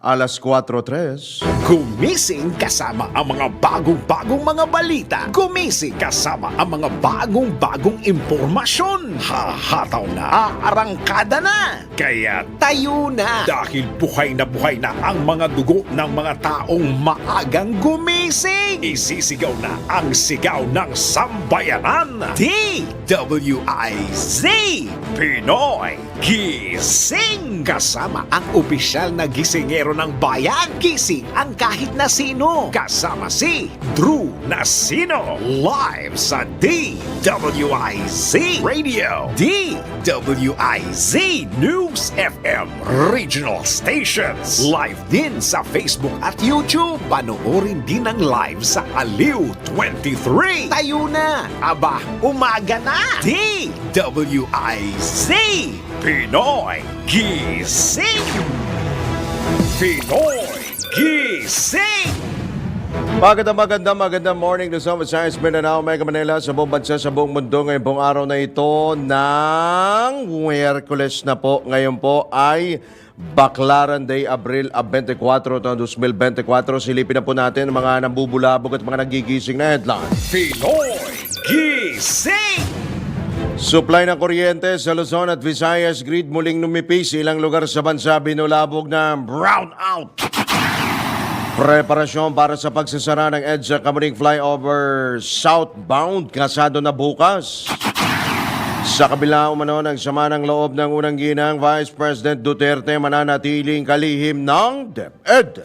alas 4:03. Gumising kasama ang mga bagong-bagong mga balita. Gumising kasama ang mga bagong-bagong impormasyon. Hahataw na, aarangkada na. Kaya tayo na. Dahil buhay na ang mga dugo ng mga taong maagang gumising. Isisigaw na ang sigaw ng sambayanan. DWIZ Pinoy Gising. Kasama ang opisyal na gisingero ng bayan. Gising ang kahit na sino. Kasama si Drew Nasino. Live sa DWIZ Radio. DWIZ News FM Regional Stations. Live din sa Facebook at YouTube. Panoorin din ang live sa Aliw 23. Tayo na. Aba, umaga na. DWIZ Pinoy Gising. Pinoy Gising. Magandang morning to some Science Mindanao, Mega Manila, sa buong bansa, sa buong mundo. Ngayon pong araw na ito ng Miyerkules na po. Ngayon po ay Baclaran Day, Abril 24, 2024. Silipin na po natin ang mga nambubulabog at mga nagigising na headlines. Pinoy Gising. Supply ng kuryente sa Luzon at Visayas grid muling numipis. Ilang lugar sa bansa binulabog ng brownout. Preparasyon para sa pagsasara ng EDSA Kamuning Flyover southbound kasado na bukas. Sa kabila umano ng sama ng loob ng unang ginang, Vice President Duterte mananatiling kalihim ng DepEd.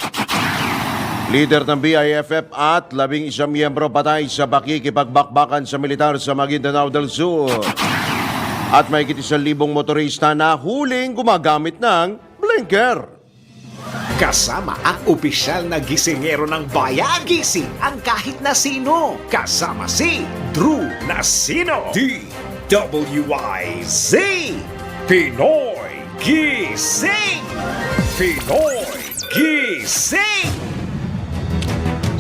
Leader ng BIFF at 11 miyembro patay sa pakikipagbakbakan sa militar sa Maguindanao del Sur. At may 1,000 motorista na huling gumagamit ng blinker. Kasama ang opisyal na gisingero ng bayan. Gising ang kahit na sino. Kasama si Drew Nasino. DWIZ Pinoy Gising. Pinoy Gising.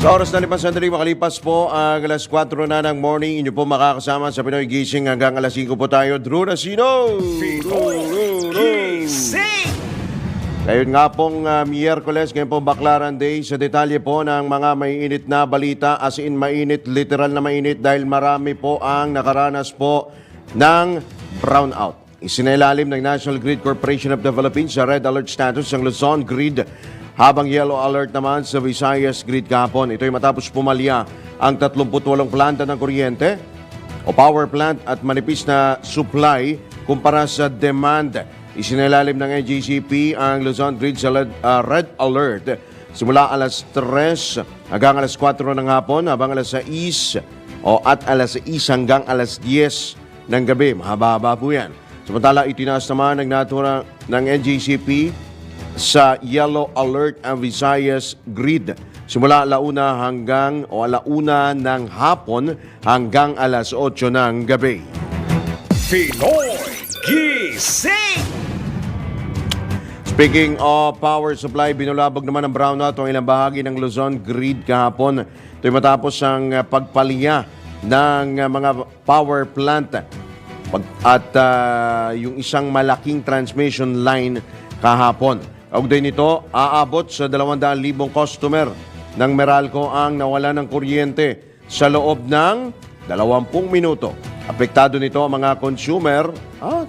Sa oras na 5 sandali makalipas po ang alas 4 na ng morning, inyo po makakasama sa Pinoy Gising hanggang alas 5 po tayo. Drew Nasino! Pinoy Gising! Ngayon nga pong Miyerkules, ngayon pong Baclaran Day, sa detalye po ng mga mainit na balita, as in mainit, literal na mainit dahil marami po ang nakaranas po ng brownout. Isinailalim ng National Grid Corporation of the Philippines sa red alert status ang Luzon Grid, habang yellow alert naman sa Visayas Grid kahapon. Ito'y matapos pumalya ang 38 planta ng kuryente o power plant at manipis na supply kumpara sa demand. Isinailalim ng NGCP ang Luzon Grid sa red alert simula alas 3 hanggang alas 4 ng hapon, habang alas 6 at alas 6 hanggang alas 10 ng gabi. Mahaba-haba po yan. Samantala, itinaas naman ng natura ng NGCP sa yellow alert ang Visayas Grid simula alauna ng hapon hanggang alas 8 ng gabi. Pinoy Gising. Speaking of power supply, binulabog naman ng brownout ang ilang bahagi ng Luzon Grid kahapon. Ito'y matapos ang pagpalya ng mga power plant at yung isang malaking transmission line kahapon. Kaugnay nito, aabot sa 200,000 customer ng Meralco ang nawala ng kuryente sa loob ng 20 minuto. Apektado nito ang mga consumer,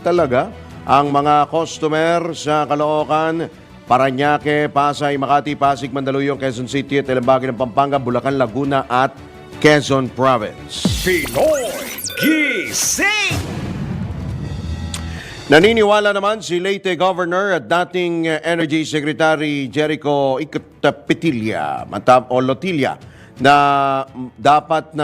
talaga, ang mga customer sa Caloocan, Parañaque, Pasay, Makati, Pasig, Mandaluyong, Quezon City at ilang bahagi ng Pampanga, Bulacan, Laguna at Quezon Province. Pinoy Gising. Naniniwala naman si Leyte Governor at dating Energy Secretary Jericho Petilla na dapat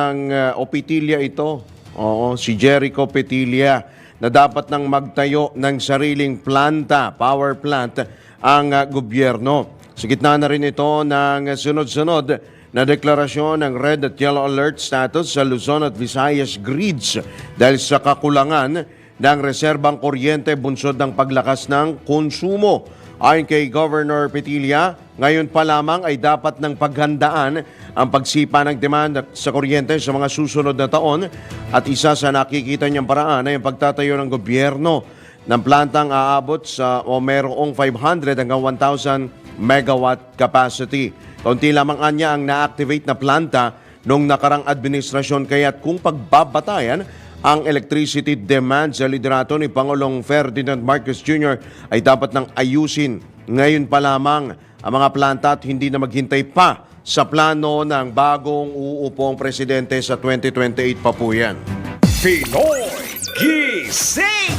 Petilla ito. Oo, si Jericho Petilla na dapat nang magtayo ng sariling power plant ang gobyerno. Sa gitna na rin ito ng sunod-sunod na deklarasyon ng red at yellow alert status sa Luzon at Visayas grids dahil sa kakulangan ng reserbang kuryente bunsod ng paglakas ng konsumo. Ayon kay Governor Petilla, ngayon pa lamang ay dapat ng paghandaan ang pagsipa ng demand sa kuryente sa mga susunod na taon at isa sa nakikita niyang paraan ay ang pagtatayo ng gobyerno ng plantang aabot sa o merong 500 hanggang 1,000 megawatt capacity. Kaunti lamang anya ang na-activate na planta noong nakarang administrasyon, kaya't kung pagbabatayan ang electricity demand sa liderato ni Pangulong Ferdinand Marcos Jr. ay dapat nang ayusin ngayon pa lamang ang mga planta at hindi na maghintay pa sa plano ng bagong uupong presidente sa 2028 pa po yan. Pinoy Gising!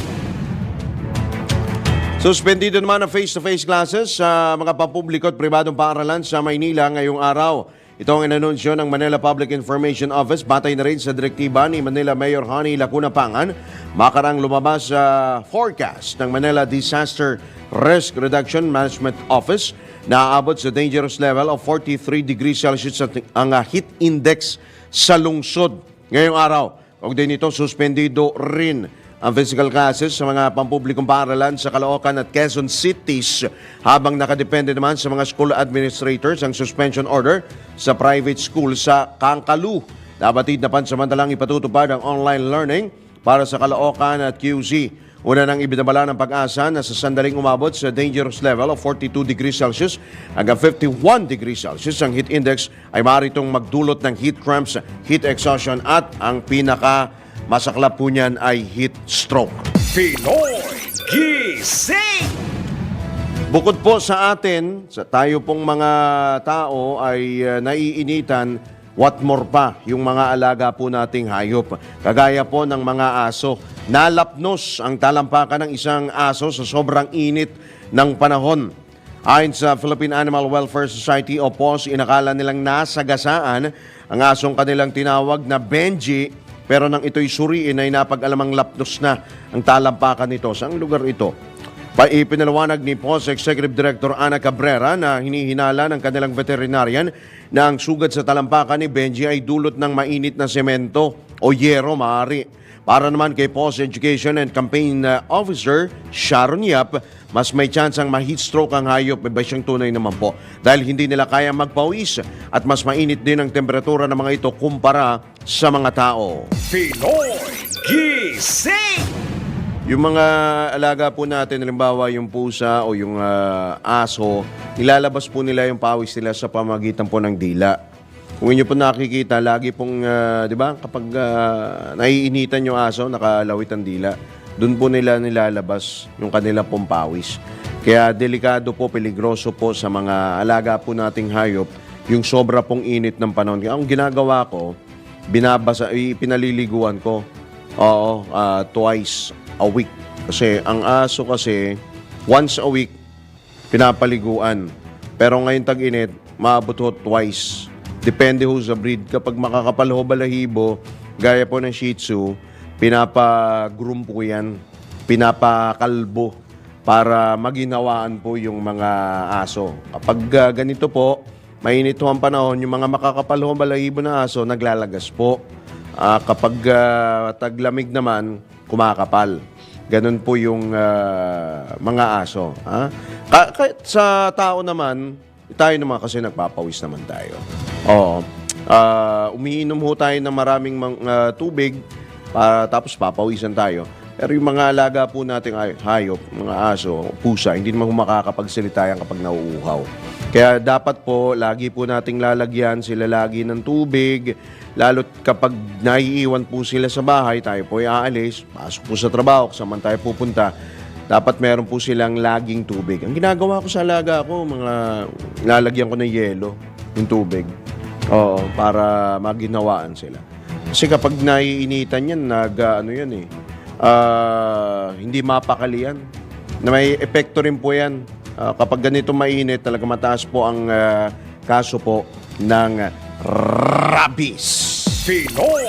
Suspendido naman ang face-to-face classes sa mga pampubliko at pribadong paaralan sa Maynila ngayong araw. Ito ang inanunsyo ng Manila Public Information Office batay na rin sa direktiba ni Manila Mayor Honey Lacuna Pangan. Makarang lumabas sa forecast ng Manila Disaster Risk Reduction Management Office na aabot sa dangerous level of 43 degrees Celsius ang heat index sa lungsod ngayong araw. Kaugnay nito, suspendido rin ang physical classes sa mga pampublikong paaralan sa Caloocan at Quezon cities habang nakadepende naman sa mga school administrators ang suspension order sa private school sa Kangkalu. Dabatid na pansamantalang ipatutupad ang online learning para sa Caloocan at QC. Una nang ibinabala ng Pag-asa na sa sandaling umabot sa dangerous level of 42 degrees Celsius hanggang 51 degrees Celsius ang heat index ay maaari itong magdulot ng heat cramps, heat exhaustion at ang pinaka-masaklap po niyan ay heat stroke. Pinoy Gising! Bukod po sa atin, sa tayo pong mga tao ay naiinitan, what more pa yung mga alaga po nating hayop. Kagaya po ng mga aso. Nalapnos ang talampakan ng isang aso sa sobrang init ng panahon. Ayon sa Philippine Animal Welfare Society o POS, inakala nilang nasagasaan ang asong kanilang tinawag na Benji, pero nang ito'y suriin ay napag-alamang lapnos na ang talampakan nito. Saang lugar ito? Ipinaliwanag ni POS Executive Director Ana Cabrera na hinihinala ng kanilang veterinarian na ang sugat sa talampakan ni Benji ay dulot ng mainit na semento o yero maaari. Para naman kay POS Education and Campaign Officer Sharon Yap, mas may chance ang ma-heat stroke ang hayop, iba siyang tunay naman po. Dahil hindi nila kaya magpawis at mas mainit din ang temperatura ng mga ito kumpara sa mga tao. Pinoy Gising! Yung mga alaga po natin, halimbawa yung pusa o yung aso, nilalabas po nila yung pawis nila sa pamagitan po ng dila. Kung inyo po nakikita, lagi pong, di ba, kapag naiinitan yung aso, nakalawit ang dila, doon po nila nilalabas yung kanila pong pawis. Kaya delikado po, peligroso po sa mga alaga po nating hayop, yung sobra pong init ng panahon. Kaya ang ginagawa ko, pinaliliguan ko, twice a week. Kasi ang aso kasi, once a week, pinapaliguan. Pero ngayon tag-init, maabot ho twice. Depende ho sa breed. Kapag makakapal ho balahibo, gaya po ng Shih Tzu, pinapa-groom po yan, pinapakalbo para maginawaan po yung mga aso. Kapag ganito po, mainit ho ang panahon, yung mga makakapal ho balahibo na aso, naglalagas po. Kapag taglamig naman, kumakapal. Ganun po yung mga aso. Kahit sa tao naman, tayo naman kasi nagpapawis naman tayo. Oo. Umiinom ho tayo ng maraming tubig, tapos papawisan tayo. Pero yung mga alaga po nating hayop, mga aso, pusa, hindi naman makakapagsalita yan kapag nauuhaw. Kaya dapat po, lagi po nating lalagyan sila lagi ng tubig, lalo't kapag naiiwan po sila sa bahay, tayo po ay aalis, pasok po sa trabaho, saan tayo pupunta, dapat meron po silang laging tubig. Ang ginagawa ko sa alaga ko, lalagyan ko ng yelo, yung tubig. Oo, para maginawaan sila. Kasi kapag naiinitan yan, hindi mapakali yan. Na may epekto rin po yan. Kapag ganito mainit, talaga mataas po ang kaso po ng rabies. Pinoy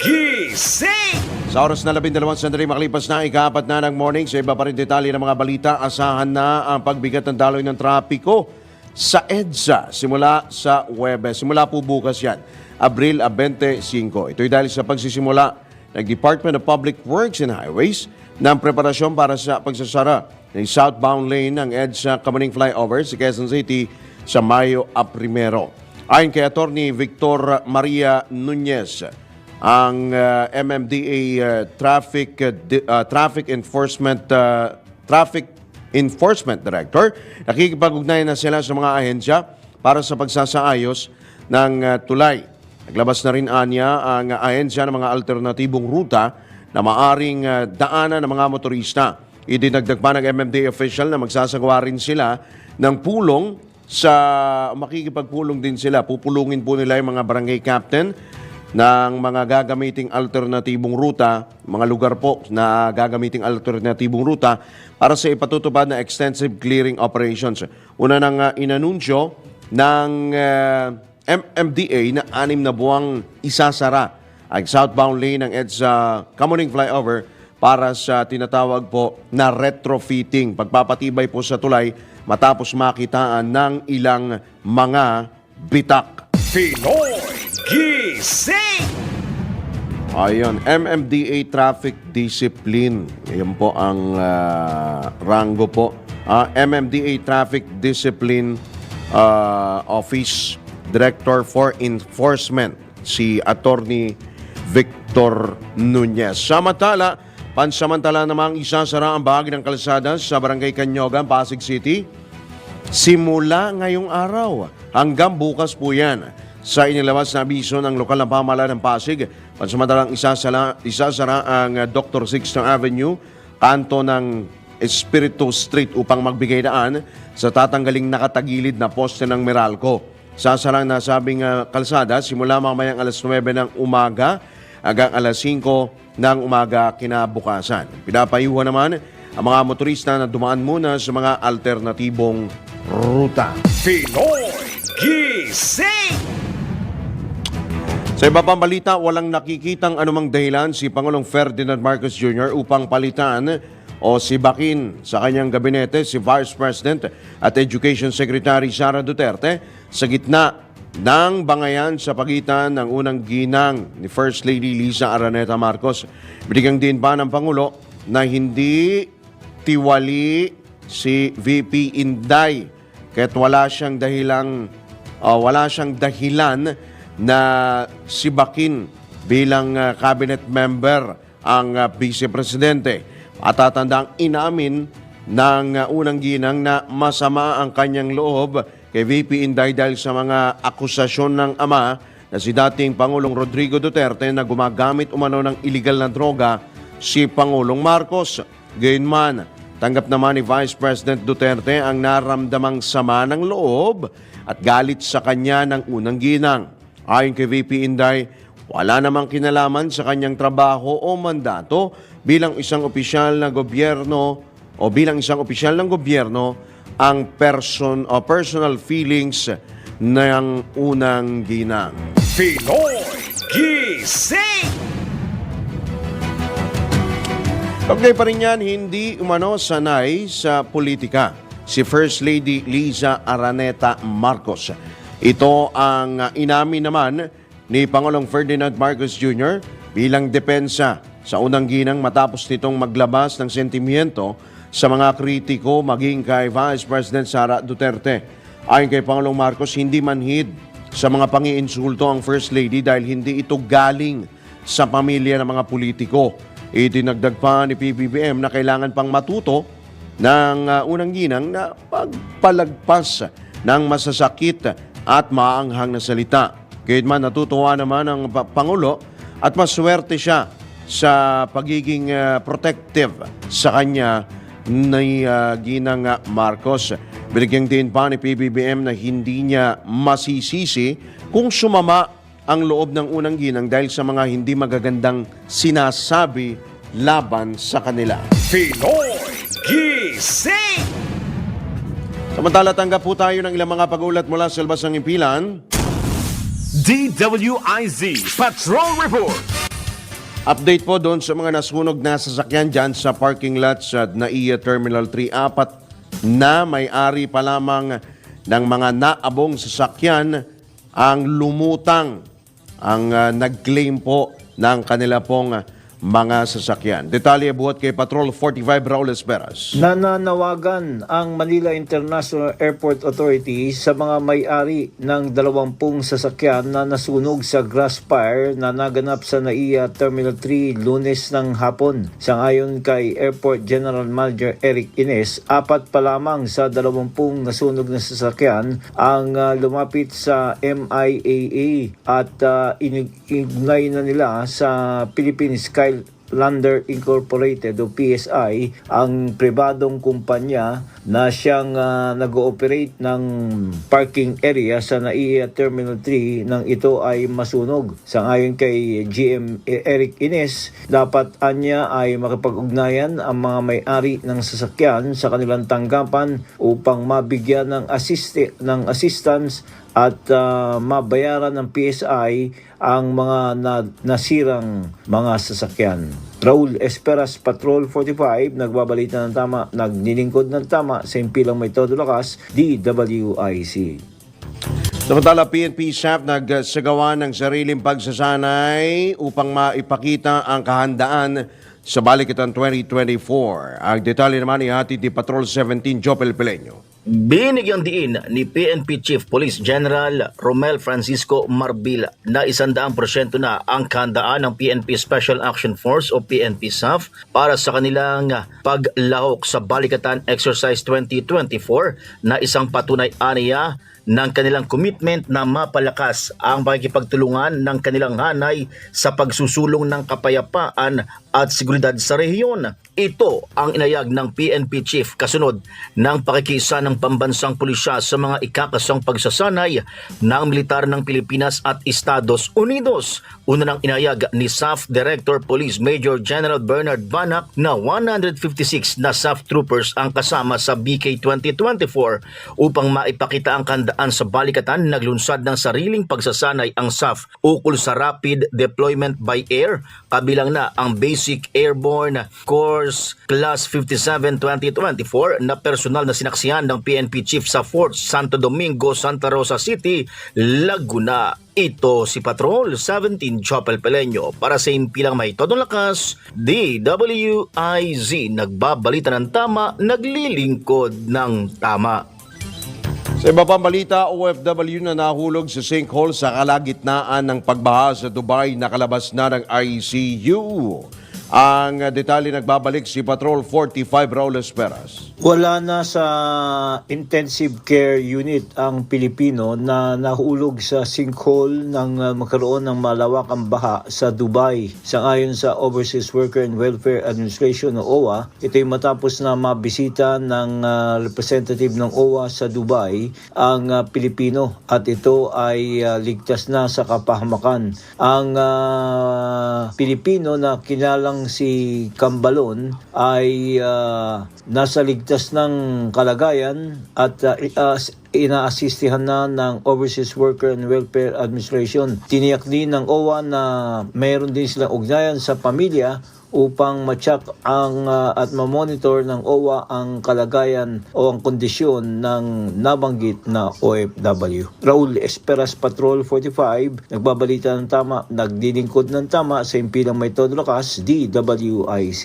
Gising! Sa oras na 12 sandali makalipas na ika-4 na ng morning, sa iba pa rin detalye ng mga balita, asahan na ang pagbigat ng daloy ng trapiko sa EDSA simula sa Huwebes. Simula po bukas yan, Abril 25. Ito'y dahil sa pagsisimula ng Department of Public Works and Highways ng preparasyon para sa pagsasara ng southbound lane ng EDSA Kamaning Flyover sa Quezon City sa Mayo 1. Ayon kay Attorney Victor Maria Nunez, ang MMDA Traffic Enforcement Director. Nakikipag-ugnayan na sila sa mga ahensya para sa pagsasaayos ng tulay. Naglabas na rin anya ang ahensya ng mga alternatibong ruta na maaring daanan ng mga motorista. Idinagdag pa ng MMDA official na magsasagawa rin sila ng pulong makikipagpulong din sila. Pupulungin po nila yung mga barangay captain ng mga gagamiting alternatibong ruta, mga lugar po na gagamiting alternatibong ruta para sa ipatutupad na extensive clearing operations. Una nang inanunsyo ng MMDA na 6 na buwang isasara ang southbound lane ng EDSA Kamuning Flyover para sa tinatawag po na retrofitting, pagpapatibay po sa tulay matapos makitaan ng ilang mga bitak. Pinoy Gising! Ayun, MMDA Traffic Discipline. Ayan po ang rango po. MMDA Traffic Discipline Office Director for Enforcement, si Attorney Victor Nunez. Pansamantala namang isasara ang bahagi ng kalsada sa Barangay Canyogan, Pasig City. Simula ngayong araw hanggang bukas po yan. Sa inilabas na abiso ng lokal na pamahalaan ng Pasig, pansamantalang isasara ang Dr. Sixto Avenue, kanto ng Espiritu Street upang magbigay daan sa tatanggaling nakatagilid na poste ng Meralco. Sasara ang nasabing kalsada simula mamayang alas 9 ng umaga hanggang alas 5 ng umaga kinabukasan. Pinapayuhan naman ang mga motorista na dumaan muna sa mga alternatibong ruta. Pinoy Gising! Sa iba pang balita, walang nakikitang anumang dahilan si Pangulong Ferdinand Marcos Jr. upang palitan o sibakin sa kanyang gabinete si Vice President at Education Secretary Sara Duterte sa gitna ng bangayan sa pagitan ng unang ginang ni First Lady Liza Araneta Marcos. Binigyang din pa ng Pangulo na hindi tiwali si VP Inday kahit wala siyang dahilan na sibakin bilang cabinet member ang Vice Presidente. At tatandang inamin ng unang ginang na masama ang kanyang loob kay VP Inday dahil sa mga akusasyon ng ama na si dating Pangulong Rodrigo Duterte na gumagamit umano ng iligal na droga si Pangulong Marcos. Gayunman, tanggap naman ni Vice President Duterte ang naramdamang sama ng loob at galit sa kanya ng unang ginang. Ayon kay VP Inday, wala namang kinalaman sa kanyang trabaho o mandato bilang isang opisyal ng gobyerno ang personal feelings ng unang ginang. Pinoy Gising! Pagkay pa rin yan, hindi umano sanay sa politika si First Lady Liza Araneta Marcos. Ito ang inamin naman ni Pangulong Ferdinand Marcos Jr. bilang depensa sa unang ginang matapos nitong maglabas ng sentimiento sa mga kritiko maging kay Vice President Sara Duterte. Ayon kay Pangulong Marcos, hindi manhid sa mga pangiinsulto ang First Lady dahil hindi ito galing sa pamilya ng mga politiko. Itinagdag pa ni PBBM na kailangan pang matuto ng unang ginang na pagpalagpas ng masasakit at maanghang na salita. Gayunman, natutuwa naman ang Pangulo at maswerte siya sa pagiging protective sa kanya ni Ginang Marcos. Binigyang din pa ni PBBM na hindi niya masisisi kung sumama ang loob ng unang ginang dahil sa mga hindi magagandang sinasabi laban sa kanila. Pinoy Gising! Samantala, tanggap po tayo ng ilang mga pag-ulat mula sa labas ng impilan. DWIZ Patrol Report! Update po doon sa mga nasunog na sasakyan dyan sa parking lot sa NAIA Terminal 3. 4 na may-ari pa lamang ng mga naabong sasakyan ang lumutang. Ang nag-claim po ng kanila pong mga sasakyan. Detalye buhat kay Patrol 45 Raul Esperas. Nananawagan ang Manila International Airport Authority sa mga may-ari ng 20 sasakyan na nasunog sa grass fire na naganap sa NAIA Terminal 3 Lunes ng hapon. Sangayon kay Airport General Manager Eric Ines, 4 pa lamang sa 20 nasunog na sasakyan ang lumapit sa MIAA at inignay na nila sa Philippine Skylander Incorporated o PSI, ang pribadong kumpanya na siyang nag-ooperate ng parking area sa NAIA Terminal 3 nang ito ay masunog. Sangayon kay GM Eric Ines, dapat anya ay makipag-ugnayan ang mga may-ari ng sasakyan sa kanilang tanggapan upang mabigyan ng assistance at mabayaran ng PSI ang mga nasirang mga sasakyan. Raul Esperas, Patrol 45, nagbabalita ng tama, nagniningkod ng tama sa impilang may todo lakas, DWIC. Samantala, PNP SAF nagsagawa ng sariling pagsasanay upang maipakita ang kahandaan sa Balikatan 2024. Ang detalye naman ihatid ni Patrol 17 Jopel Pileño. Binigyang diin ni PNP Chief Police General Romel Francisco Marbil na 100% na ang kahandaan ng PNP Special Action Force o PNP SAF para sa kanilang paglahok sa Balikatan Exercise 2024 na isang patunay aniya ng kanilang commitment na mapalakas ang pakikipagtulungan ng kanilang hanay sa pagsusulong ng kapayapaan at seguridad sa rehiyon. Ito ang inayag ng PNP Chief kasunod ng pakikisa ng pambansang pulisya sa mga ikakasang pagsasanay ng militar ng Pilipinas at Estados Unidos. Una nang inayag ni SAF Director Police Major General Bernard Banac na 156 na SAF troopers ang kasama sa BK 2024 upang maipakita ang kandaan sa Balikatan. Naglunsad ng sariling pagsasanay ang SAF ukol sa Rapid Deployment by Air, kabilang na ang Basic Airborne Course Class 57 2024 na personal na sinaksihan ng PNP Chief sa Fort Santo Domingo, Santa Rosa City, Laguna. Ito si Patrol 17 Jopel Pileño para sa impilang may todong lakas, DWIZ, nagbabalita ng tama, naglilingkod ng tama. Sa iba pang balita, OFW na nahulog sa sinkhole sa kalagitnaan ng pagbaha sa Dubai, nakalabas na ng ICU. Ang detalye nagbabalik si Patrol 45 Raul Esperas. Wala na sa intensive care unit ang Pilipino na nahulog sa sinkhole ng magkaroon ng malawakang baha sa Dubai. Sangayon sa Overseas Worker and Welfare Administration o OWA, ito'y matapos na mabisita ng representative ng OWA sa Dubai ang Pilipino at ito ay ligtas na sa kapahamakan. Ang Pilipino na kinalang si Cambalon ay nasa ligtas ng kalagayan at inaasistihan na ng Overseas Worker and Welfare Administration. Tiniyak din ng OWA na mayroon din silang ugnayan sa pamilya upang ma-check at ma-monitor ng OWA ang kalagayan o ang kondisyon ng nabanggit na OFW. Raul Esperas, Patrol 45, nagbabalita ng tama, nagdilingkod ng tama sa impilang may todo lakas, DWIC.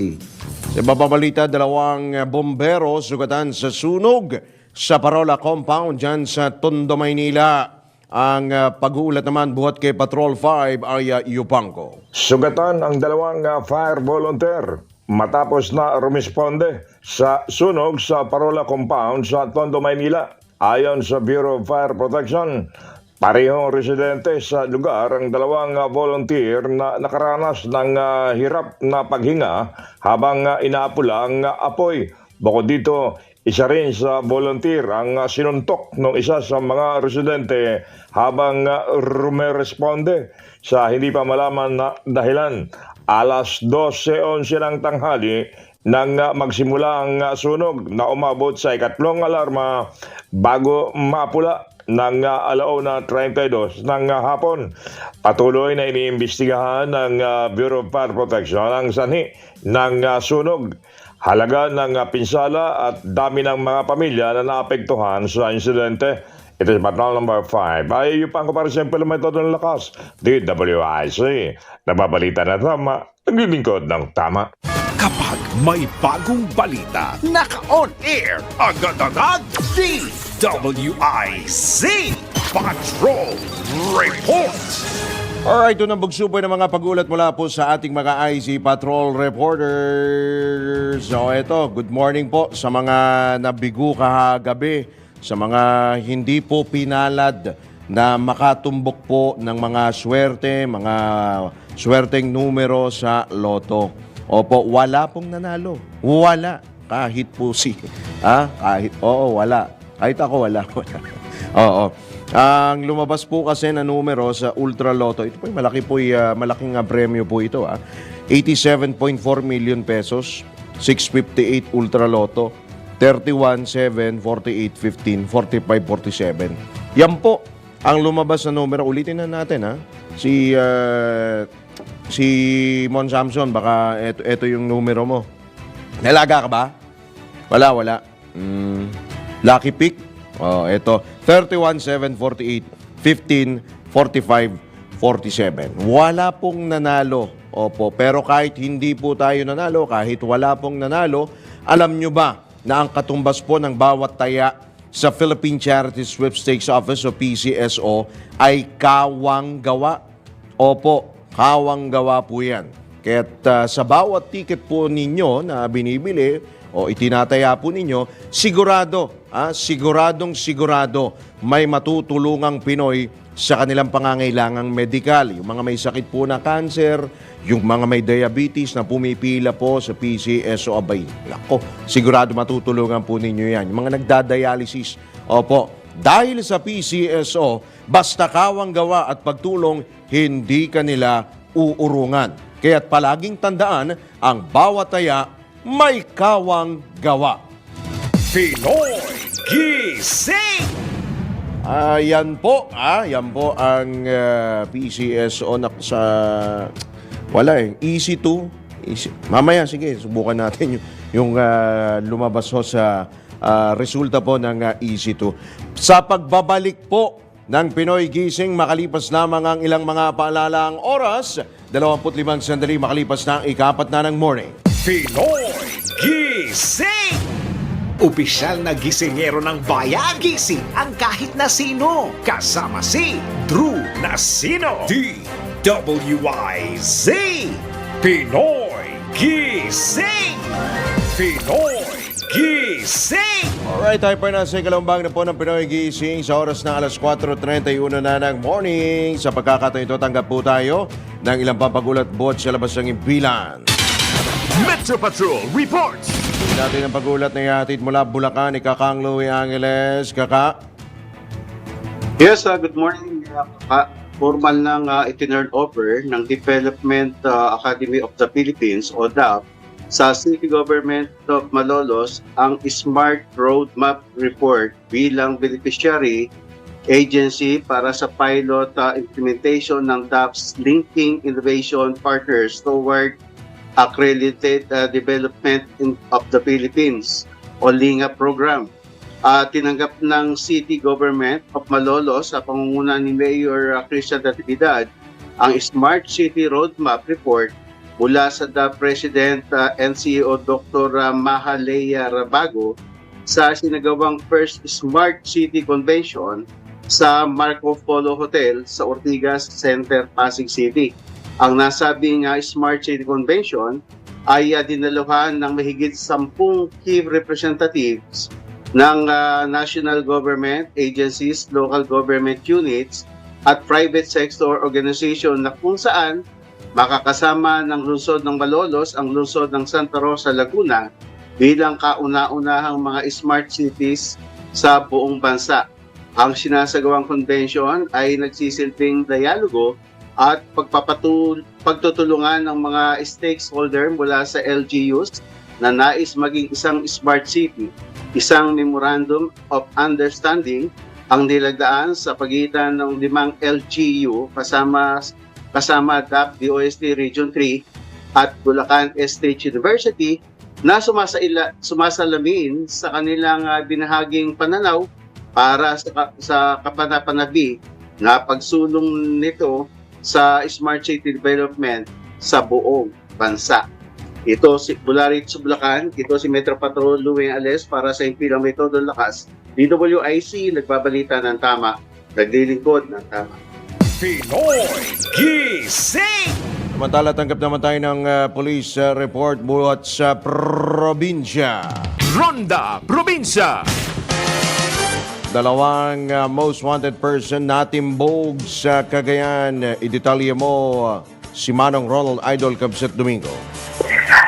Sa bababalita, 2 bombero sugatan sa sunog sa Parola Compound dyan sa Tondo, Maynila. Ang pag-uulat naman buhat kay Patrol 5 ay Yupango. Sugatan ang 2 fire volunteer matapos na rumisponde sa sunog sa Parola Compound sa Tondo, Maynila. Ayon sa Bureau of Fire Protection, parehong residente sa lugar ang 2 volunteer na nakaranas ng hirap na paghinga habang inaapula ang apoy. Bukod dito, isa rin sa volunteer ang sinuntok ng isa sa mga residente habang rumeresponde sa hindi pa malaman na dahilan. Alas 12:11 ng tanghali nang magsimula ang sunog na umabot sa ikatlong alarma bago mapula ng 1:32 ng hapon. Patuloy na iniimbestigahan ng Bureau of Fire Protection ang sanhi ng sunog. Halaga ng pinsala at dami ng mga pamilya na naapektuhan sa insidente. Ito is Patrol number 5. Ay, yung pangkaparisyon pala may todo ng lakas. DWIC. Nababalita na tama. Naglilingkod ng tama. Kapag may bagong balita, naka-on air, agad-agad, DWIZ Patrol Report. Alright, ito ng bugsuboy ng mga pag-ulat mula po sa ating mga IC Patrol Reporters. So eto, good morning po sa mga nabigo kahagabi, sa mga hindi po pinalad na makatumbok po ng mga swerteng numero sa loto. Opo, wala pong nanalo. Wala. Kahit po wala. Kahit ako, wala. Oo. Ang lumabas po kasi na numero sa Ultra Lotto, ito po malaking premyo po ito. 87.4 million pesos, 658 Ultra Lotto, 31, 7, 48, 15, 45, 47. Yan po ang lumabas na numero. Ulitin na natin si Mon Samson, baka ito yung numero mo. Nalaga ka ba? Wala. Lucky pick. Ito. 31, 7, 48, 15, 45, 47. Wala pong nanalo. Opo. Pero kahit hindi po tayo nanalo, kahit wala pong nanalo, alam nyo ba na ang katumbas po ng bawat taya sa Philippine Charity Sweepstakes Office o PCSO ay kawang-gawa? Opo. Kawang-gawa po yan. Kaya't sa bawat ticket po ninyo na binibili o itinataya po ninyo, siguradong may matutulungang Pinoy sa kanilang pangangailangang medikal. Yung mga may sakit po na cancer, yung mga may diabetes na pumipila po sa PCSO, abay, nako, sigurado matutulungan po ninyo yan. Yung mga nagdadialysis, opo, dahil sa PCSO, basta kawang-gawa at pagtulong, hindi kanila uurungan. Kaya't palaging tandaan, ang bawat taya may kawang-gawa. Pinoy Gising! Yan po ang PCSO na sa easy to. Mamaya, sige, subukan natin yung lumabas ho sa resulta po ng easy to. Sa pagbabalik po ng Pinoy Gising, makalipas lamang ang ilang mga paalalang oras, 25 sandali makalipas na ang ika-4 na ng morning. Pinoy Gising! Opisyal na gisingero ng bayan, gising ang kahit na sino. Kasama si Drew Nasino. DWIZ Pinoy Gising! Pinoy Gising! Alright, tayo pa na sa ikalambang na po ng Pinoy Gising sa oras na alas 4:31 na ng morning. Sa pagkakataon ito, tanggap po tayo ng ilang papagulat bot sa labas ng impilan. Metro Patrol reports! Natin ang pagulat na ihatid mula Bulacan ni Kakang Louie Angeles. Kaka? Yes, good morning, Kaka. Formal ng itinurn over ng Development Academy of the Philippines o DAP sa City Government of Malolos ang Smart Roadmap Report bilang beneficiary agency para sa pilot implementation ng DAP's Linking Innovation Partners toward Accredited Development of the Philippines o LINGA program. Tinanggap ng City Government of Malolos sa pangunguna ni Mayor Christian Natividad ang Smart City Roadmap Report mula sa DAP President and CEO Dr. Mahalea Rabago sa sinagawang First Smart City Convention sa Marco Polo Hotel sa Ortigas Center, Pasig City. Ang nasabing Smart City Convention ay dinaluhan ng mahigit 10 key representatives ng national government agencies, local government units at private sector organization na kung saan makakasama ng lungsod ng Malolos ang lungsod ng Santa Rosa, Laguna bilang kauna-unahang mga smart cities sa buong bansa. Ang sinasagawang convention ay nagsisilbing dialogo at pagtutulungan ng mga stakeholder mula sa LGUs na nais maging isang smart city. Isang Memorandum of Understanding ang nilagdaan sa pagitan ng 5 LGU kasama DAP DOST Region 3 at Bulacan State University na sumasalamin sa kanilang binahaging pananaw para sa kapanapanabi na pagsulong nito sa smart city development sa buong bansa. Ito si Bularit Sublacan, ito si Metro Patrol Louie Ales para sa Himpilang Metodong Lakas. DWIC, nagbabalita ng tama, naglilingkod ng tama. Pinoy Gising! Samantala, tanggap naman tayo ng police report buhat sa probinsya. Ronda Probinsya! Dalawang most wanted person natimbog sa Cagayan. Idetalye mo si Manong Ronald Idol Cabset Domingo.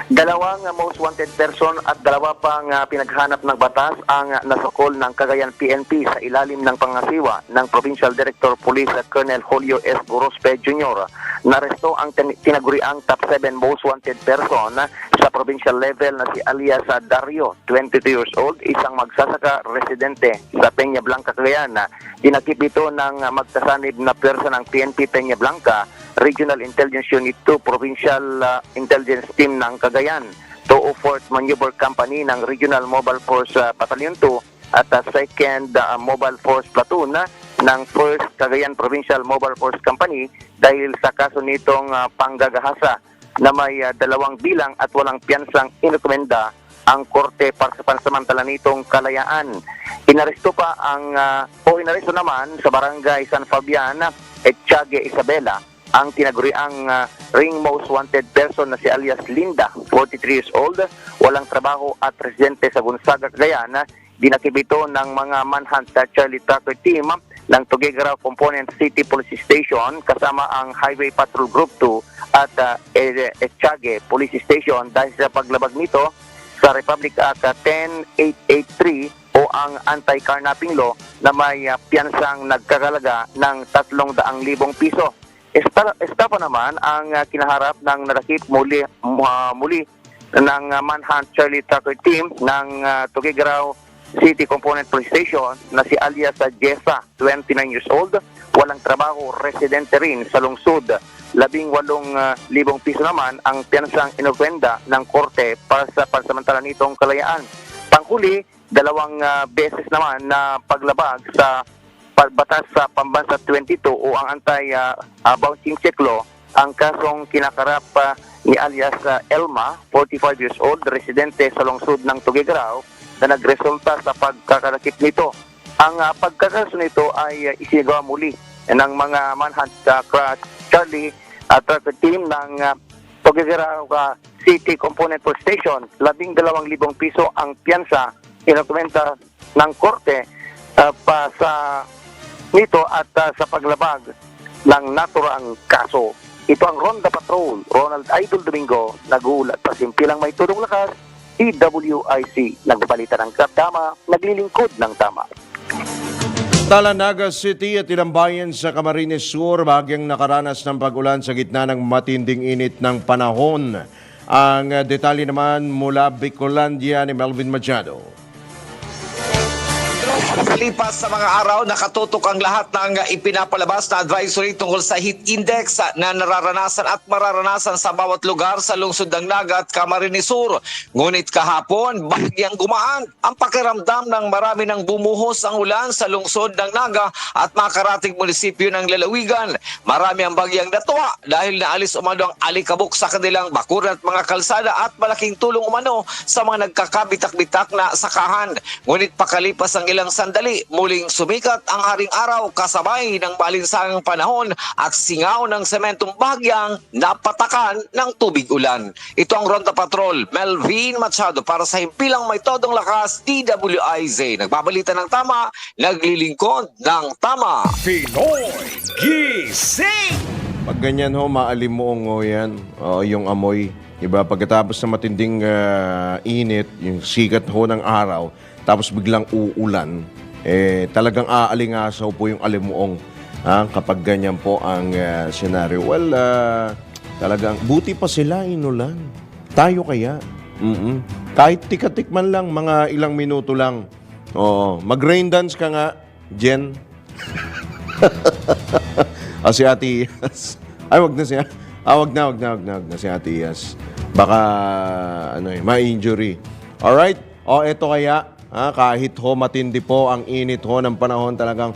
Dalawang most wanted person at dalawa pang pinaghanap ng batas ang nasukol ng Cagayan PNP sa ilalim ng pangasiwa ng Provincial Director Police Colonel Julio S. Gorospe Jr. Naresto ang tinaguriang top 7 most wanted person sa provincial level na si alias Dario, 22 years old, isang magsasaka residente sa Peña Blanca, Cagayan. Dinakip ito ng magkasanib na person ng PNP Peña Blanca, Regional Intelligence Unit 2, Provincial Intelligence Team ng Cagayan, 204th Maneuver Company ng Regional Mobile Force Battalion 2 at 2nd Mobile Force Platoon ng 1st Cagayan Provincial Mobile Force Company dahil sa kaso nitong panggagahasa na may 2 bilang at walang piyansang inukomenda ang korte para sa pansamantala nitong kalayaan. Inaresto naman sa Barangay San Fabian, Etchague, Isabela, ang tinaguriang ring most wanted person na si alias Linda, 43 years old, walang trabaho at residente sa Gonzaga, Cagayan. Dinakip ito ng mga manhunt Charlie Tracker Team ng Tuguegarao Component City Police Station kasama ang Highway Patrol Group 2 at Etchague Police Station dahil sa paglabag nito sa Republic Act 10883 o ang Anti-Carnapping Law na may piyansang nagkakalaga ng 300,000 piso. Estafa naman ang kinaharap ng nakakip muli ng manhunt Charlie Tracker Team ng Tuguegarao City Component Police Station na si alias Jessa, 29 years old, walang trabaho, residente rin sa lungsod. 18,000 piso naman ang piyansang inukwenda ng korte para sa pansamantala nitong kalayaan. Panghuli, 2 beses naman na paglabag sa pagbatas sa Pambansa 22 o ang anti-bouncing check law ang kasong kinakarap ni alias Elma, 45 years old, residente sa lungsod ng Tuguegarao na nagresulta sa pagkakalakip nito. Ang pagkakaso nito ay isinagawa muli ng mga manhunt Charlie Tracker Team ng Tuguegarao City Component Police Station. 12,000 piso ang piyansa inokomenda ng korte pa sa nito at sa paglabag ng naturang kaso. Ito ang Ronda Patrol, Ronald Idol Domingo, nag-uulat sa Simpilang May Tudong Lakas, DWIC, nagbabalita ng tama, naglilingkod ng tama. Talanaga City at ilang bayan sa Camarines Sur bahagyang nakaranas ng pag-ulan sa gitna ng matinding init ng panahon. Ang detalye naman mula Bicolandia ni Melvin Machado. Makalipas sa mga araw, nakatutok ang lahat ng ipinapalabas na advisory tungkol sa heat index na nararanasan at mararanasan sa bawat lugar sa lungsod ng Naga at Camarines Sur. Ngunit kahapon, bahagyang gumaan ang pakiramdam ng marami ng bumuhos ang ulan sa lungsod ng Naga at mga karating munisipyo ng Lalawigan. Marami ang bagyang natuwa dahil naalis umano ang alikabok sa kanilang bakuran at mga kalsada at malaking tulong umano sa mga nagkakabitak-bitak na sakahan. Ngunit pakalipas ang ilang sandali, muling sumikat ang haring araw kasabay ng malinsangang panahon at singaw ng sementong bahagyang napatakan ng tubig ulan. Ito ang Ronda Patrol, Melvin Machado para sa Himpilang May Todong Lakas, DWIZ. Nagbabalita ng tama, naglilingkod ng tama. Pinoy Gising! Pag ganyan ho, maalimuong ho yan, yung amoy. Diba? Pagkatapos ng matinding init, yung sikat ho ng araw, tapos biglang uulan, talagang aalingasaw po yung alimuong kapag ganyan po ang senaryo. Well, talagang buti pa sila inulan. Tayo kaya? Kahit tikatikman lang, mga ilang minuto lang. Mag-rain dance ka nga, Jen. Si Ate Iyas. Ay, wag na siya. Wag na si Ate Iyas. baka ma-injury. Alright? O eto kaya, kahit ho matindi po ang init ho ng panahon, talagang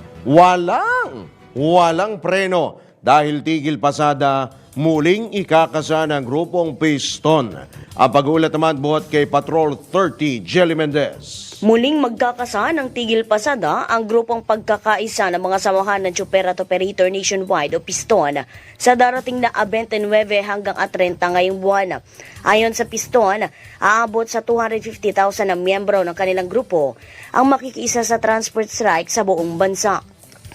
walang preno dahil tigil pasada, muling ikakasa ng grupong Piston. Ang pag-uulat naman buhat kay Patrol 30, Jelly Mendez. Muling magkakasa ng tigil pasada ang grupong pagkakaisa ng mga samahan ng Chopper at Operator Nationwide o Piston sa darating na 29 hanggang 30 ngayong buwan. Ayon sa Piston, aabot sa 250,000 na miyembro ng kanilang grupo ang makikiisa sa transport strike sa buong bansa.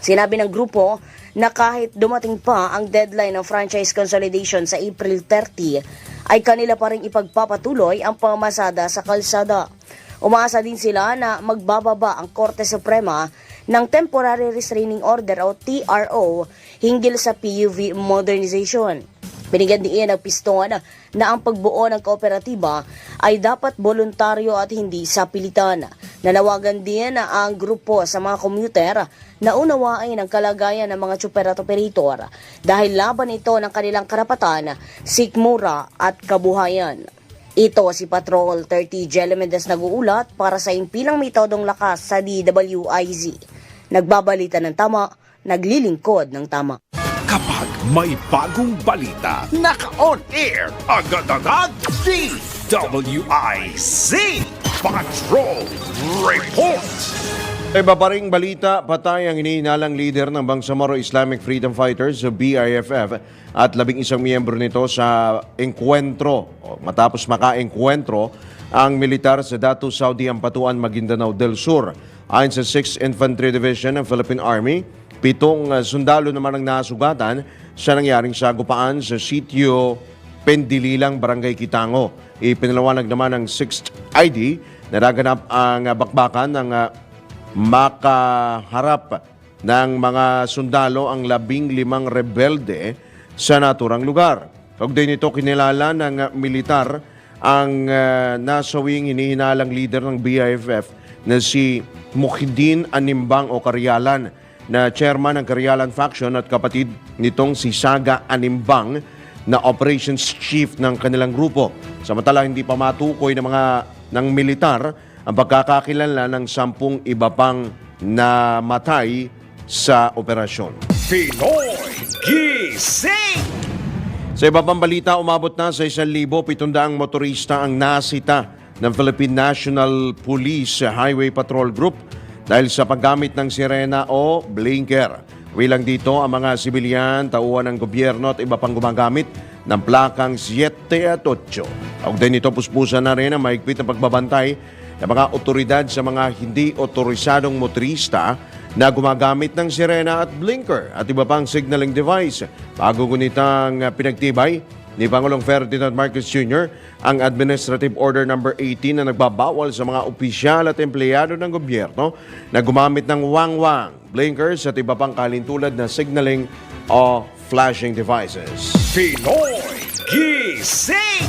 Sinabi ng grupo na kahit dumating pa ang deadline ng franchise consolidation sa April 30, ay kanila pa rin ipagpapatuloy ang pamasada sa kalsada. Umaasa din sila na magbababa ang Korte Suprema ng Temporary Restraining Order o TRO hinggil sa PUV modernization. Binigyan din ng Piston na ang pagbuo ng kooperatiba ay dapat voluntaryo at hindi sa pilitan. Nanawagan din ang grupo sa mga commuter na unawain ang kalagayan ng mga tsuper at operator dahil laban ito ng kanilang karapatan, sikmura at kabuhayan. Ito si Patrol 30 Jelly Mendez nag-uulat para sa impilang metodong lakas sa DWIZ. Nagbabalita ng tama, naglilingkod ng tama. Kapag may bagong balita, naka-on air, agad-agad, DWIZ Patrol Report! Sa iba pa ring balita, patay ang hinihinalang leader ng Bangsamoro Islamic Freedom Fighters o BIFF at 11 miyembro nito sa engkwentro. Matapos maka-engkwentro ang militar sa Datu Saudi Ampatuan, Maguindanao del Sur. Ayon sa 6th Infantry Division ng Philippine Army, 7 sundalo naman ang nasugatan sa nangyaring sagupaan sa sitio Pendililang, Barangay Kitango. Ipinalawanag naman ng 6th ID na naganap ang bakbakan ng makaharap ng mga sundalo ang 15 rebelde sa naturang lugar. Kaugnay nito, kinilala ng militar ang nasawing hinihinalang leader ng BIFF na si Muhyiddin Animbang o Karyalan, na chairman ng Karyalan Faction at kapatid nitong si Saga Animbang na operations chief ng kanilang grupo. Samantala, hindi pa matukoy ng militar ang pagkakakilala ng 10 iba pang namatay sa operasyon. Pinoy Gising! Sa iba pang balita, umabot na sa 1,700 motorista ang nasita ng Philippine National Police Highway Patrol Group dahil sa paggamit ng sirena o blinker. Wilang dito ang mga sibilyan, tauhan ng gobyerno at iba pang gumagamit ng plakang 7 at 8. Kaugnay nito, puspusan na rin ang mahigpit na pagbabantay ng mga otoridad sa mga hindi otorisadong motorista na gumagamit ng sirena at blinker at iba pang signaling device. Bago ngunitang pinagtibay ni Pangulong Ferdinand Marcos Jr. ang Administrative Order No. 18 na nagbabawal sa mga opisyal at empleyado ng gobyerno na gumamit ng wangwang, blinkers at iba pang kalintulad na signaling o flashing devices. Pinoy Gising!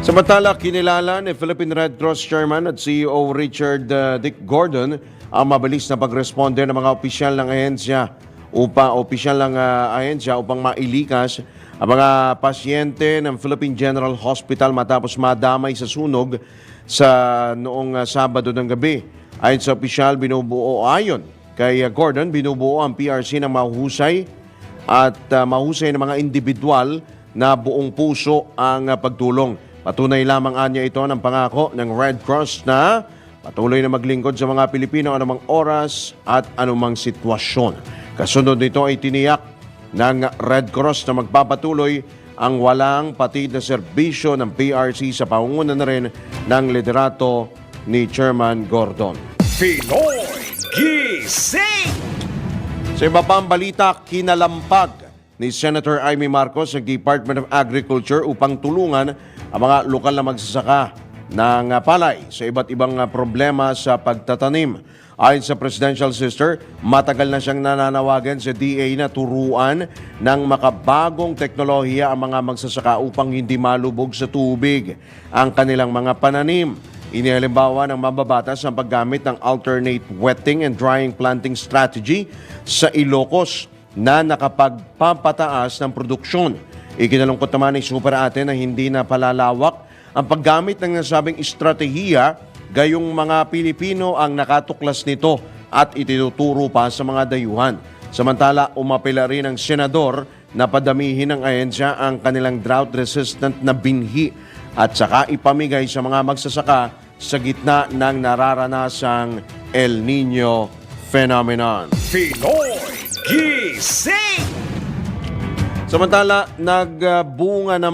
Samantala, kinilala ni Philippine Red Cross Chairman at CEO Richard Dick Gordon ang mabilis na pagresponde ng mga opisyal ng ahensya upang mailikas ang mga pasyente ng Philippine General Hospital matapos madamay sa sunog sa noong Sabado ng gabi. Ayon sa opisyal, ayon kay Gordon, binubuo ang PRC ng mahusay na mga individual na buong puso ang pagtulong. Patunay lamang anya ito ng pangako ng Red Cross na patuloy na maglingkod sa mga Pilipino anumang oras at anumang sitwasyon. Kasunod nito ay tiniyak ng Red Cross na magpapatuloy ang walang patid na serbisyo ng PRC sa pangunguna na rin ng liderato ni Chairman Gordon. Pinoy Gising! Sa iba pang balita, kinalampag ni Senator Amy Marcos ang Department of Agriculture upang tulungan ang mga lokal na magsasaka ng palay sa iba't ibang problema sa pagtatanim. Ayon sa Presidential Sister, matagal na siyang nananawagan sa DA na turuan ng makabagong teknolohiya ang mga magsasaka upang hindi malubog sa tubig ang kanilang mga pananim. Inihalimbawa ng mababatas ang paggamit ng alternate wetting and drying planting strategy sa Ilocos na nakapagpapataas ng produksyon. Ikinalungkot naman ni Super Ate na hindi na palalawak ang paggamit ng nasabing estratehiya, gayong mga Pilipino ang nakatuklas nito at itinuturo pa sa mga dayuhan. Samantala, umapela rin ang senador na padamihin ng ahensya ang kanilang drought-resistant na binhi at saka ipamigay sa mga magsasaka sa gitna ng nararanasang El Nino phenomenon. Pinoy Gising! Samantala, nagbunga na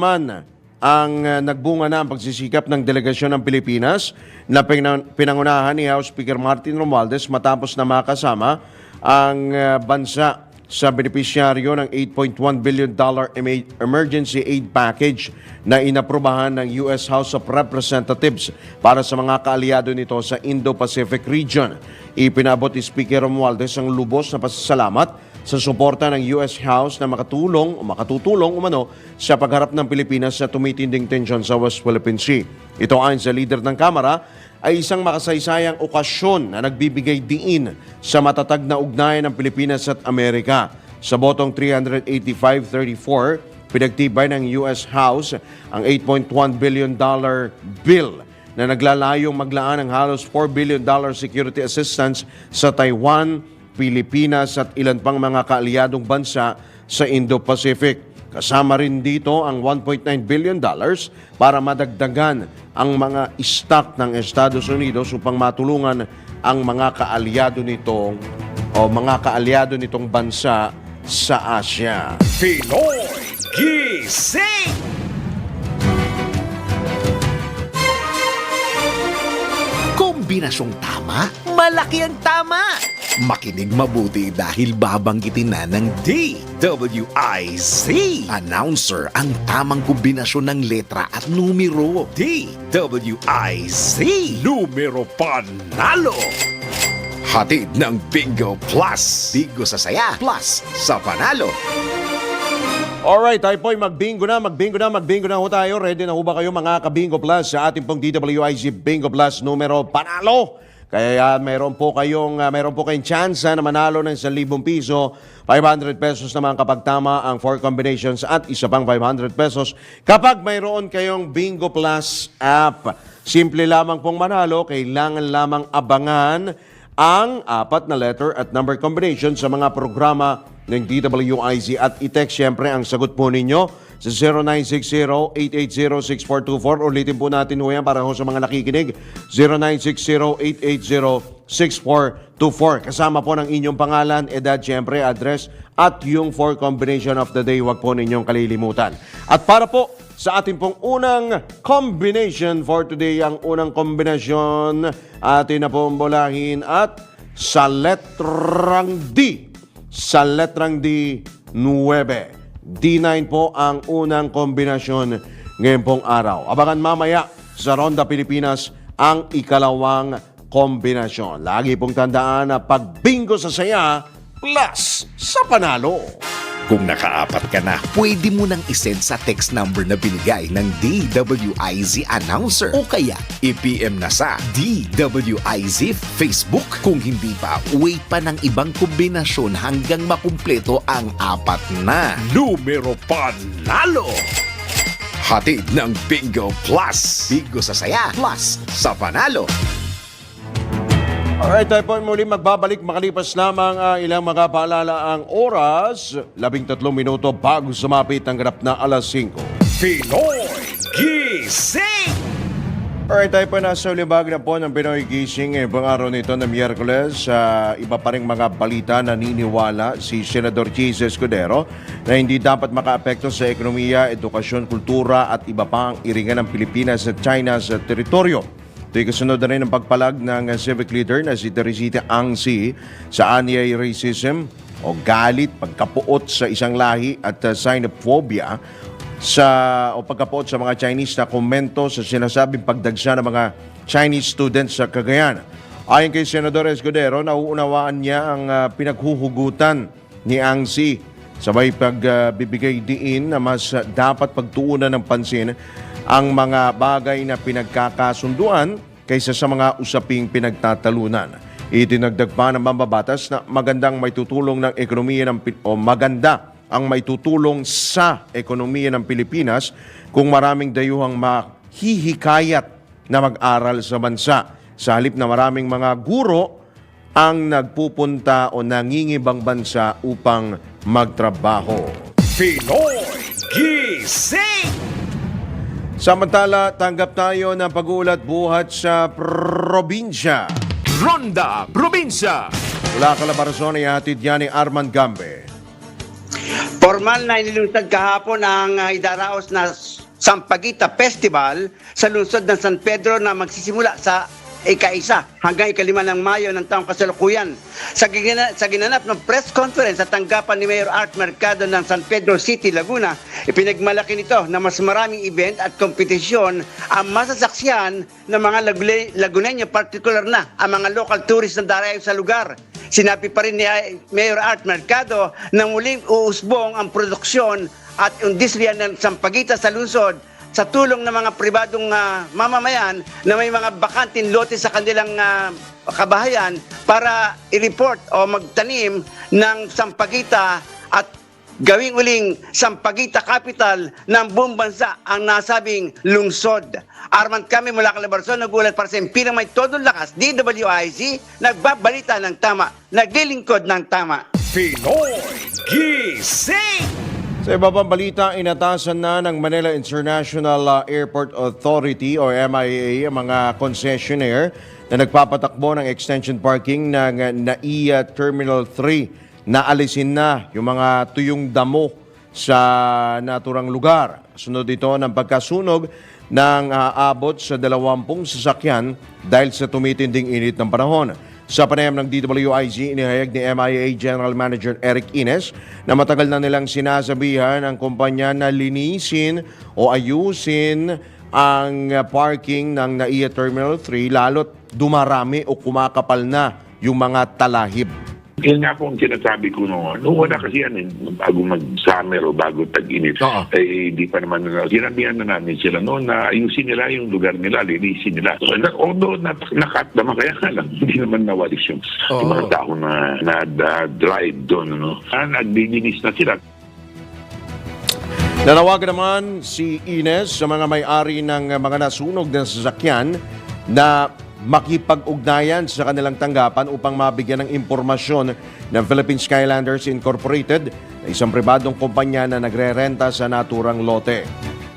ang pagsisikap ng delegasyon ng Pilipinas na pinangunahan ni House Speaker Martin Romualdez matapos na makasama ang bansa sa benepisyaryo ng $8.1 billion emergency aid package na inaprubahan ng U.S. House of Representatives para sa mga kaalyado nito sa Indo-Pacific region. Ipinabot ni Speaker Romualdez ang lubos na pasasalamat sa suporta ng U.S. House na makatutulong umano sa pagharap ng Pilipinas sa tumitinding tensyon sa West Philippine Sea. Ito ayon sa leader ng Kamara ay isang makasaysayang okasyon na nagbibigay diin sa matatag na ugnayan ng Pilipinas at Amerika. Sa botong 385-34, pinagtibay ng U.S. House ang $8.1 billion bill na naglalayong maglaan ng halos $4 billion security assistance sa Taiwan, Pilipinas at ilan pang mga kaalyadong bansa sa Indo-Pacific. Kasama rin dito ang $1.9 billion para madagdagan ang mga stock ng Estados Unidos upang matulungan ang mga kaalyado nitong bansa sa Asia. Pinoy Gising! Kombinasyong tama, malaki ang tama. Makinig mabuti dahil babanggitin na ng DWIZ. Announcer ang tamang kombinasyon ng letra at numero. DWIZ. Numero panalo. Hatid ng Bingo Plus. Bingo sa saya, plus sa panalo. Alright, tayo po'y magbingo na ho tayo. Ready na ho ba kayo mga ka-Bingo Plus sa ating pong DWIZ Bingo Plus numero panalo? Kaya meron po kayong chance na manalo ng 1,000 piso, 500 pesos naman kapag tama ang 4 combinations at isa pang 500 pesos kapag mayroon kayong Bingo Plus app. Simple lamang pong manalo, kailangan lamang abangan ang 4 na letter at number combination sa mga programa ng DWIZ at i-text siyempre ang sagot po ninyo sa 0960-880-6424. Ulitin po natin ho yan para ho sa mga nakikinig. 0960-880-6424. Kasama po ng inyong pangalan, edad, siyempre, address at yung 4 combination of the day. Huwag po ninyong kalilimutan. At para po sa ating pong unang combination for today, ang unang kombinasyon atin na pong bolahin at sa letrang D. Sa letrang D, 9. D9 po ang unang kombinasyon ngayon pong araw. Abangan mamaya sa Ronda Pilipinas ang ikalawang kombinasyon. Lagi pong tandaan na pag-bingo sa saya, plus sa panalo. Kung nakaapat ka na, pwede mo nang isend sa text number na binigay ng DWIZ announcer o kaya i-PM na sa DWIZ Facebook. Kung hindi pa, wait pa ng ibang kombinasyon hanggang makumpleto ang 4 na numero panalo. Hatid ng Bingo Plus. Bingo sa saya, plus sa panalo. Alright, tayo po muli magbabalik makalipas lamang ilang makapaalala ang oras. 13 minuto bago sumapit ang ganap na alas 5. Pinoy Gising! Alright, tayo po nasa ulibag na po ng Pinoy Gising pang araw nito na Miyerkules. Iba pa rin mga balita naniniwala si Senador Chis Escudero na hindi dapat makaapekto sa ekonomiya, edukasyon, kultura at iba pa ang iringan ng Pilipinas at China sa teritoryo. Ito'y kasunod na rin ang pagpalag ng civic leader na si Teresita Angsi sa anyay racism o galit, pagkapuot sa isang lahi at xenophobia o pagkapuot sa mga Chinese na komento sa sinasabing pagdagsa ng mga Chinese students sa Cagayan. Ayon kay Senador Escudero, nauunawaan niya ang pinaghuhugutan ni Angsi sabay pagbibigay diin na mas dapat pagtuunan ng pansin ang mga bagay na pinagkakasunduan kaysa sa mga usaping pinagtatalunan. Itinagdag pa ng mambabatas na magandang may tutulong ng ekonomiya maganda ang may tutulong sa ekonomiya ng Pilipinas kung maraming dayuhang mahihikayat na mag-aral sa bansa. Sa halip na maraming mga guro ang nagpupunta o nangingibang bansa upang magtrabaho. Pinoy Gising! Samantala, tanggap tayo ng pag-uulat buhat sa probinsya. Ronda Probinsya! Mula Calabarzon ay hatid yan ni Arman Gambe. Formal na inilunsad kahapon ang idaraos na Sampaguita Festival sa lungsod ng San Pedro na magsisimula sa ika-1 hanggang ika-5 ng Mayo ng taong kasalukuyan. Sa ginanap ng press conference sa tanggapan ni Mayor Art Mercado ng San Pedro City, Laguna, ipinagmalaki nito na mas maraming event at kompetisyon ang masasaksihan ng mga Lagunenyo, partikular na ang mga local tourists na darayo sa lugar. Sinabi pa rin ni Mayor Art Mercado na muling uusbong ang produksyon at industriya ng Sampaguita sa lungsod sa tulong ng mga pribadong mamamayan na may mga bakanting lote sa kanilang kabahayan para i-report o magtanim ng Sampaguita at gawing uling Sampaguita capital ng buong bansa ang nasabing lungsod. Arman kami mula Calabarzon, nagulat para sa impirang may todong lakas, DWIZ, nagbabalita ng tama, naglilingkod ng tama. Pinoy Gising! Sa iba pang balita, inatasan na ng Manila International Airport Authority o MIA ang mga concessionaire na nagpapatakbo ng extension parking ng NAIA Terminal 3 na alisin na yung mga tuyong damo sa naturang lugar. Sunod ito ng pagkasunog ng aabot sa 20 sasakyan dahil sa tumitinding init ng panahon. Sa panayam ng DWIZ, inihayag ni MIA General Manager Eric Ines na matagal na nilang sinasabihan ang kumpanya na linisin o ayusin ang parking ng NAIA Terminal 3 lalo't dumarami o kumakapal na yung mga talahib. Yun nga po ang sinasabi ko noon. Noong una kasi yan, bago mag-summer o bago tag-init, di pa naman, sinabihan na namin sila noon na ayusin nila yung lugar nila, linisin nila. So, although nakat naman, kaya nga lang, hindi naman nawalis yung mga tao na drive doon. Naglilinis na sila. Nanawagan naman si Ines sa mga may-ari ng mga nasunog na sasakyan na makipag-ugnayan sa kanilang tanggapan upang mabigyan ng impormasyon ng Philippine Skylanders Incorporated na isang pribadong kumpanya na nagre-renta sa naturang lote.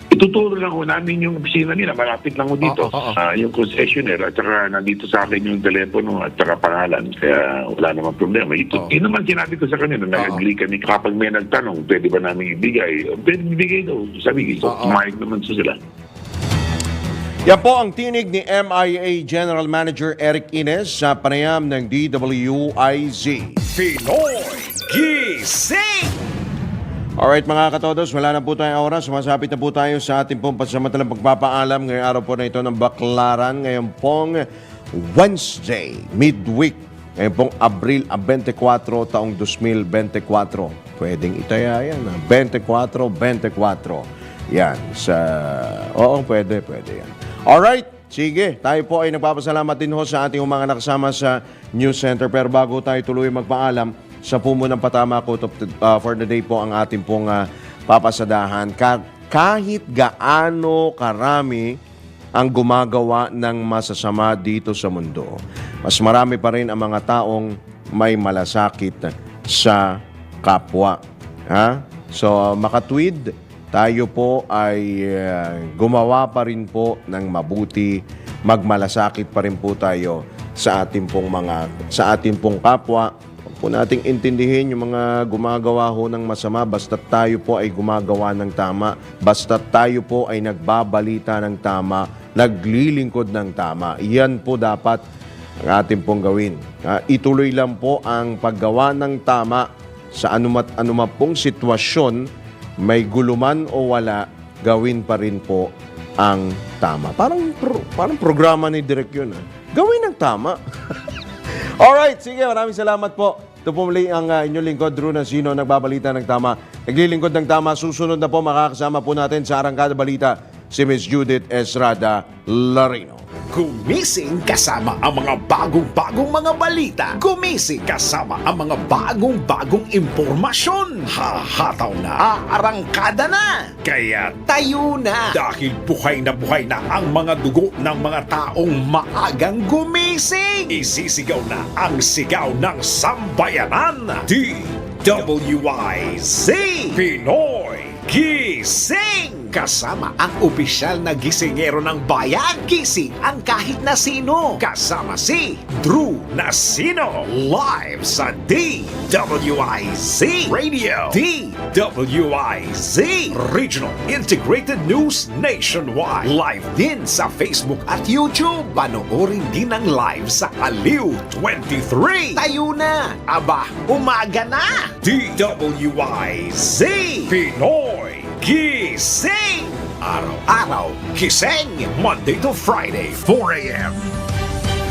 Ituturo lang ko namin yung opisina nila, malapit lang ko dito. Yung concessionaire at saka nandito sa akin yung telepono at saka pangalan, kaya wala namang problema. Yun naman sinabi ko sa kanila, nag-agree kami kapag may nagtanong, pwede ba namin ibigay? Pwede ibigay daw, sabi ko, kumayag naman sila. Yan po ang tinig ni MIA General Manager Eric Ines sa panayam ng DWIZ. Pinoy Gising! Alright mga katodos, wala na po tayong oras. Sumasapit na po tayo sa ating pong pansamantalang pagpapaalam ngayong araw po na ito ng Baklaran. Ngayon pong Wednesday, midweek. Ngayon pong Abril 24, taong 2024. Pwedeng itaya yan. 24. Yan. Pwede yan. Alright, sige. Tayo po ay nagpapasalamat din ho sa ating mga nakasama sa News Center. Pero bago tayo tuloy magpaalam, sa pumunang patama ko for the day po ang ating pong papasadahan. Kahit gaano karami ang gumagawa ng masasama dito sa mundo, mas marami pa rin ang mga taong may malasakit sa kapwa. So, makatwid, tayo po ay gumawa pa rin po ng mabuti, magmalasakit pa rin po tayo sa ating pong kapwa. Huwag po nating intindihin yung mga gumagawa ho ng masama basta tayo po ay gumagawa ng tama, basta tayo po ay nagbabalita ng tama, naglilingkod ng tama. Iyan po dapat ang ating pong gawin. Ituloy lang po ang paggawa ng tama sa anuman pong sitwasyon, may guluman o wala, gawin pa rin po ang tama. Parang programa ni Direk yun. Gawin ang tama. Alright, sige, maraming salamat po. Ito po muli ang inyong lingkod, Drew Nasino, nagbabalita ng tama. Naglilingkod ng tama, susunod na po makakasama po natin sa Arangkada Balita si Ms. Judith Estrada Larino. Gumising kasama ang mga bagong-bagong mga balita. Gumising kasama ang mga bagong-bagong impormasyon. Hahataw na, aarangkada na. Kaya tayo na. Dahil buhay na ang mga dugo ng mga taong maagang gumising. Isisigaw na ang sigaw ng sambayanan. DWIZ Pinoy Gising! Kasama ang opisyal na gisingero ng bayan. Gising ang kahit na sino. Kasama si Drew Nasino. Live sa DWIZ Radio. DWIZ Regional Integrated News Nationwide. Live din sa Facebook at YouTube. Panoorin din ang live sa Aliw 23. Tayo na! Aba, umaga na! DWIZ Pinoy Gising! Araw-araw, gising! Monday to Friday, 4 a.m.